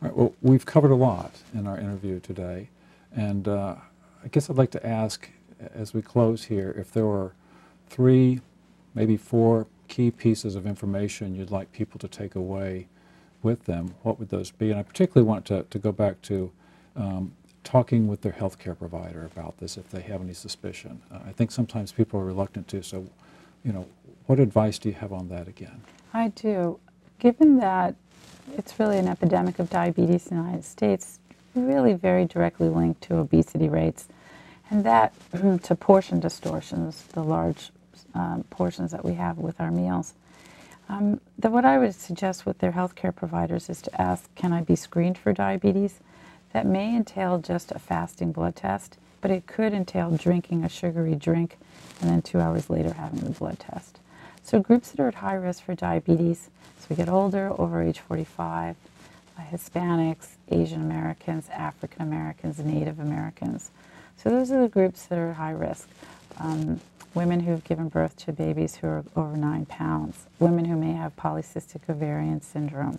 All right, well, we've covered a lot in our interview today, and I guess I'd like to ask, as we close here, if there were 3, maybe 4 key pieces of information you'd like people to take away with them, what would those be? And I particularly want to go back to talking with their healthcare provider about this if they have any suspicion. I think sometimes people are reluctant to, so, you know, what advice do you have on that again? I do. Given that it's really an epidemic of diabetes in the United States, really very directly linked to obesity rates, and that to portion distortions, the large portions that we have with our meals. What I would suggest with their healthcare providers is to ask, can I be screened for diabetes? That may entail just a fasting blood test, but it could entail drinking a sugary drink and then 2 hours later having the blood test. So groups that are at high risk for diabetes, as we get older, over age 45, Hispanics, Asian Americans, African Americans, Native Americans. So those are the groups that are at high risk. Women who have given birth to babies who are over 9 pounds, women who may have polycystic ovarian syndrome,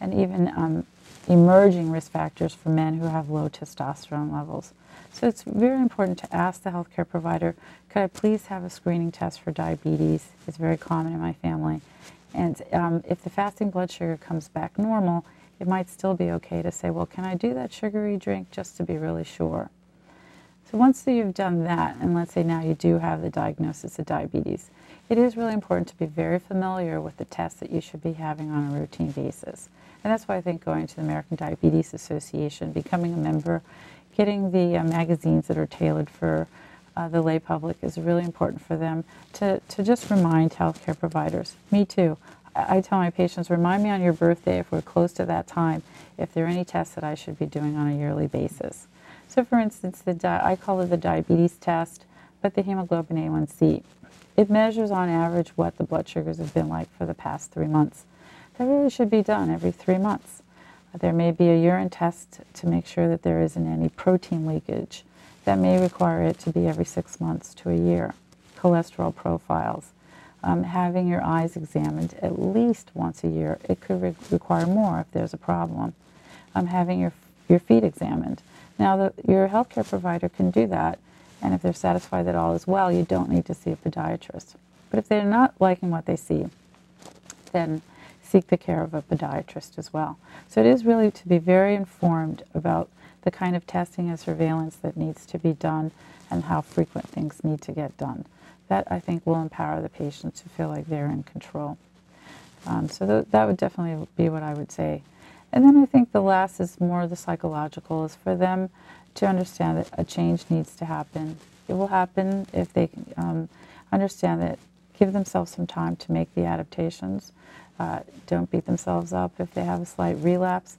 and even emerging risk factors for men who have low testosterone levels. So it's very important to ask the healthcare provider, could I please have a screening test for diabetes? It's very common in my family. And if the fasting blood sugar comes back normal, it might still be okay to say, well, can I do that sugary drink just to be really sure? So once you've done that, and let's say now you do have the diagnosis of diabetes, it is really important to be very familiar with the tests that you should be having on a routine basis. And that's why I think going to the American Diabetes Association, becoming a member, getting the magazines that are tailored for the lay public is really important for them to just remind healthcare providers. Me too. I tell my patients, remind me on your birthday if we're close to that time, if there are any tests that I should be doing on a yearly basis. So for instance, I call it the diabetes test, but the hemoglobin A1C. It measures on average what the blood sugars have been like for the past 3 months. That really should be done every 3 months. There may be a urine test to make sure that there isn't any protein leakage. That may require it to be every 6 months to a year. Cholesterol profiles. Having your eyes examined at least once a year. It could require more if there's a problem. Having your feet examined. Now, your healthcare provider can do that, and if they're satisfied that all is well, you don't need to see a podiatrist. But if they're not liking what they see, then seek the care of a podiatrist as well. So it is really to be very informed about the kind of testing and surveillance that needs to be done and how frequent things need to get done. That, I think, will empower the patient to feel like they're in control. So that would definitely be what I would say. And then I think the last is more the psychological, is for them to understand that a change needs to happen. It will happen if they understand that, give themselves some time to make the adaptations. Don't beat themselves up if they have a slight relapse.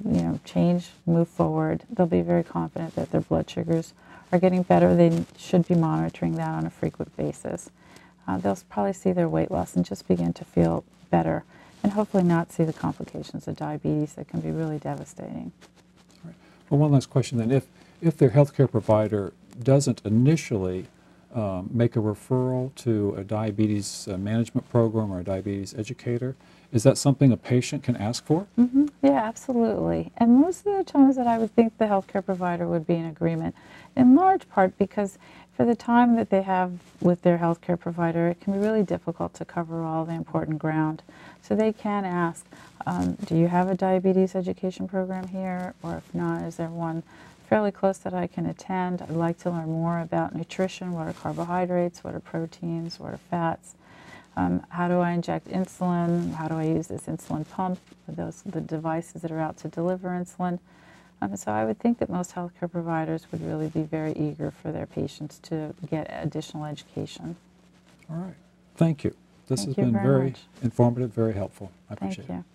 You know, change, move forward. They'll be very confident that their blood sugars are getting better. They should be monitoring that on a frequent basis. They'll probably see their weight loss and just begin to feel better, and hopefully not see the complications of diabetes that can be really devastating. All right. Well, one last question then. If their healthcare provider doesn't initially make a referral to a diabetes management program or a diabetes educator, is that something a patient can ask for? Mm-hmm. Yeah, absolutely. And most of the times that I would think the healthcare provider would be in agreement, in large part because for the time that they have with their healthcare provider, it can be really difficult to cover all the important ground. So they can ask, do you have a diabetes education program here? Or if not, is there one fairly close that I can attend? I'd like to learn more about nutrition. What are carbohydrates? What are proteins? What are fats? How do I inject insulin? How do I use this insulin pump? The devices that are out to deliver insulin. So I would think that most healthcare providers would really be very eager for their patients to get additional education. All right. Thank you. This has been very informative, very helpful. I appreciate it. Thank you.